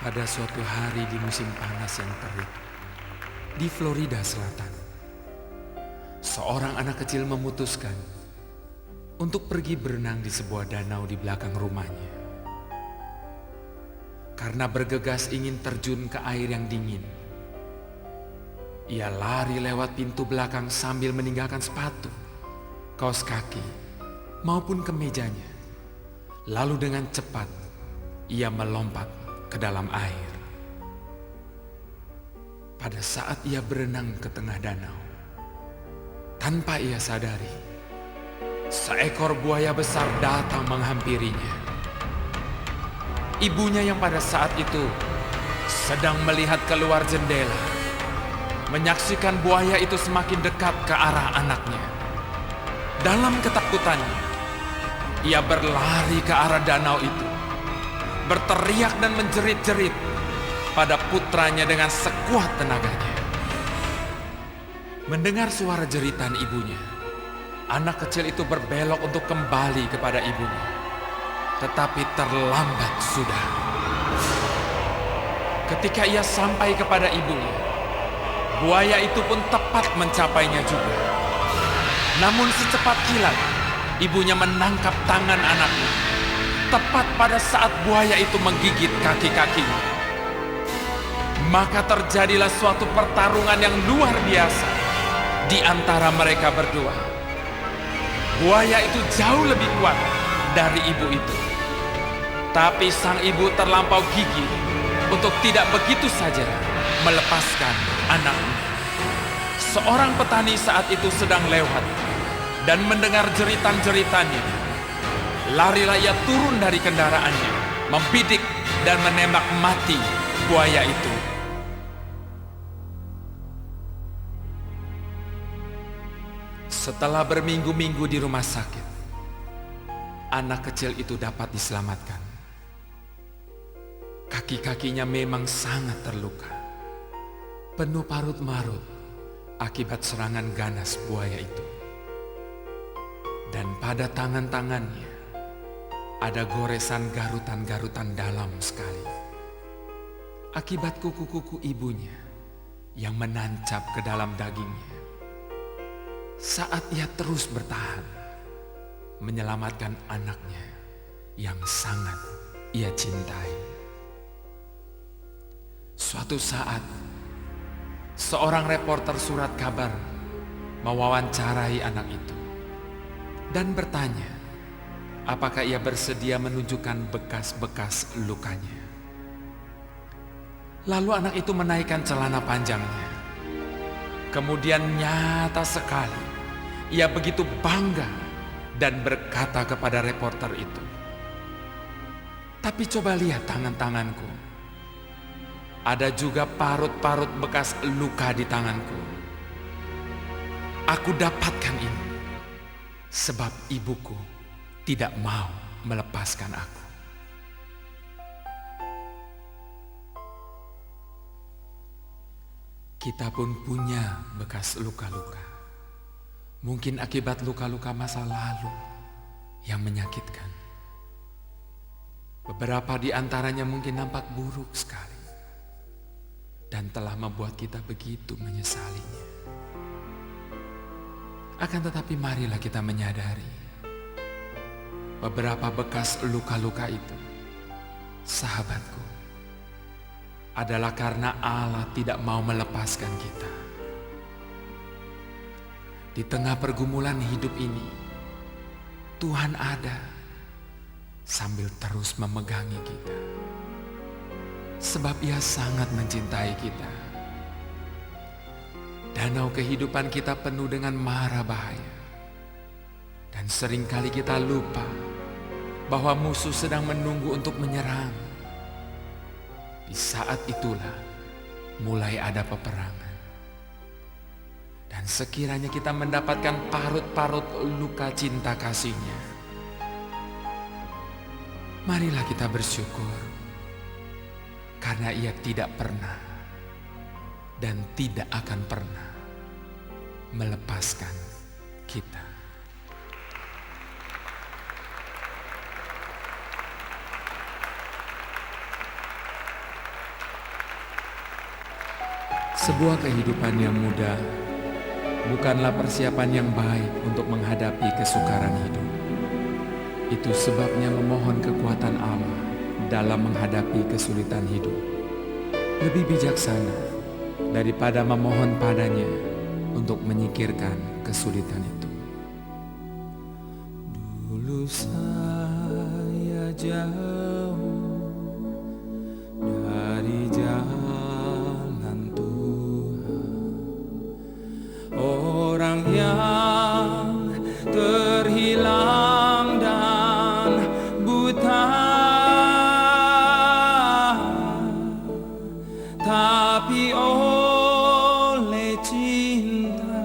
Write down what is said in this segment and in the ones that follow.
Pada suatu hari di musim panas yang terik di Florida Selatan, seorang anak kecil memutuskan untuk pergi berenang di sebuah danau di belakang rumahnya. Karena bergegas ingin terjun ke air yang dingin, ia lari lewat pintu belakang sambil meninggalkan sepatu, kaos kaki, maupun kemejanya. Lalu dengan cepat ia melompat ke dalam air. Pada saat ia berenang ke tengah danau, tanpa ia sadari, seekor buaya besar datang menghampirinya. Ibunya yang pada saat itu sedang melihat keluar jendela, menyaksikan buaya itu semakin dekat ke arah anaknya. Dalam ketakutannya, ia berlari ke arah danau itu, berteriak dan menjerit-jerit pada putranya dengan sekuat tenaganya. Mendengar suara jeritan ibunya, anak kecil itu berbelok untuk kembali kepada ibunya. Tetapi terlambat sudah. Ketika ia sampai kepada ibunya, buaya itu pun tepat mencapainya juga. Namun secepat kilat, ibunya menangkap tangan anaknya, tepat pada saat buaya itu menggigit kaki-kakinya. Maka terjadilah suatu pertarungan yang luar biasa di antara mereka berdua. Buaya itu jauh lebih kuat dari ibu itu. Tapi sang ibu terlampau gigih untuk tidak begitu saja melepaskan anaknya. Seorang petani saat itu sedang lewat dan mendengar jeritan-jeritannya. Larilah ia turun dari kendaraannya, membidik dan menembak mati buaya itu. Setelah berminggu-minggu di rumah sakit, anak kecil itu dapat diselamatkan. Kaki-kakinya memang sangat terluka, penuh parut-marut akibat serangan ganas buaya itu. Dan pada tangan-tangannya ada goresan garutan-garutan dalam sekali, akibat kuku-kuku ibunya yang menancap ke dalam dagingnya saat ia terus bertahan menyelamatkan anaknya yang sangat ia cintai. Suatu saat, seorang reporter surat kabar mewawancarai anak itu dan bertanya apakah ia bersedia menunjukkan bekas-bekas lukanya. Lalu anak itu menaikkan celana panjangnya. Kemudian nyata sekali ia begitu bangga dan berkata kepada reporter itu, "Tapi coba lihat tangan-tanganku. Ada juga parut-parut bekas luka di tanganku. Aku dapatkan ini sebab ibuku tidak mau melepaskan aku." Kita pun punya bekas luka-luka. Mungkin akibat luka-luka masa lalu yang menyakitkan. Beberapa di antaranya mungkin nampak buruk sekali dan telah membuat kita begitu menyesalinya. Akan tetapi marilah kita menyadari beberapa bekas luka-luka itu, sahabatku, adalah karena Allah tidak mau melepaskan kita. Di tengah pergumulan hidup ini, Tuhan ada sambil terus memegangi kita. Sebab Ia sangat mencintai kita. Danau kehidupan kita penuh dengan mara bahaya. Dan seringkali kita lupa bahwa musuh sedang menunggu untuk menyerang. Di saat itulah mulai ada peperangan. Dan sekiranya kita mendapatkan parut-parut luka cinta kasih-Nya, marilah kita bersyukur. Karena Ia tidak pernah dan tidak akan pernah melepaskan kita. Sebuah kehidupan yang mudah bukanlah persiapan yang baik untuk menghadapi kesukaran hidup. Itu sebabnya memohon kekuatan Allah dalam menghadapi kesulitan hidup lebih bijaksana daripada memohon padanya untuk menyingkirkan kesulitan itu. Dulu saya jauh dari jalan Tuhan, orang yang terhilang dan buta, tapi oleh cinta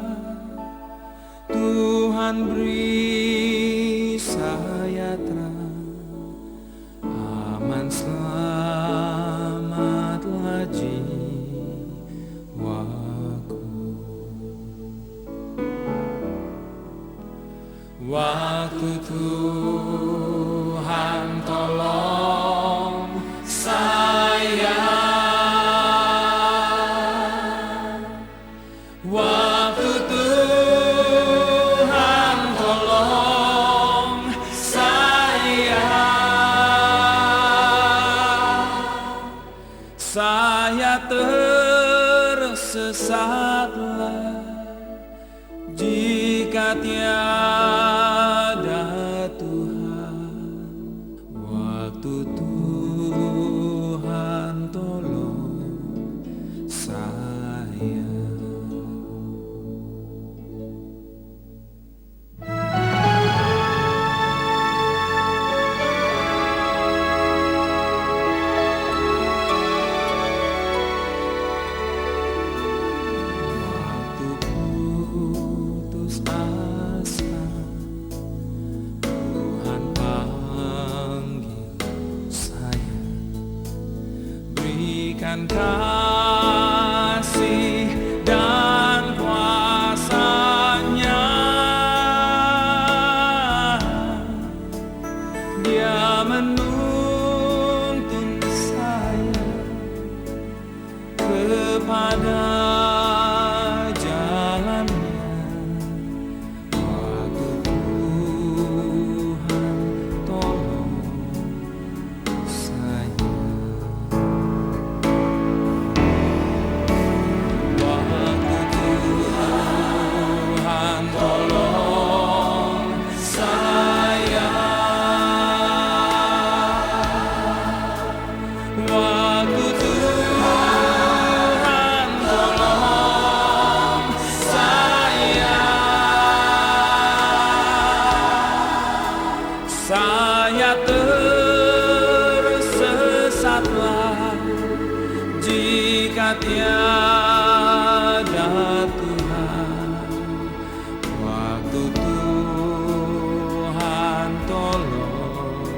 Tuhan beri saya terang, aman selamatlah jiwaku. Waktu Tuhan tolong saya, waktu Tuhan tolong saya tersesatlah jika tiada Tuhan. Waktu Tuhan tolong saya. Berikan kasih dan kuasa-Nya, Dia menuntun saya kepada jalan-Nya. Waktu Tuhan tolong saya. Saya tersesatlah jika tiada Tuhan. Waktu Tuhan tolong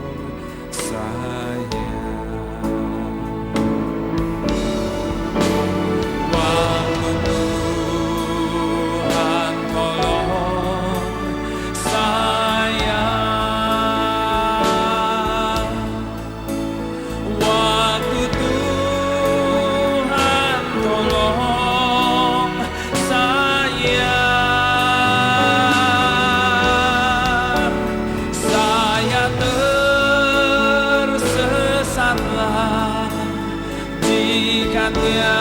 saya. Waktu Tuhan tolong saya. Waktu Tuhan tolong saya. Saya tersesatlah jika tiada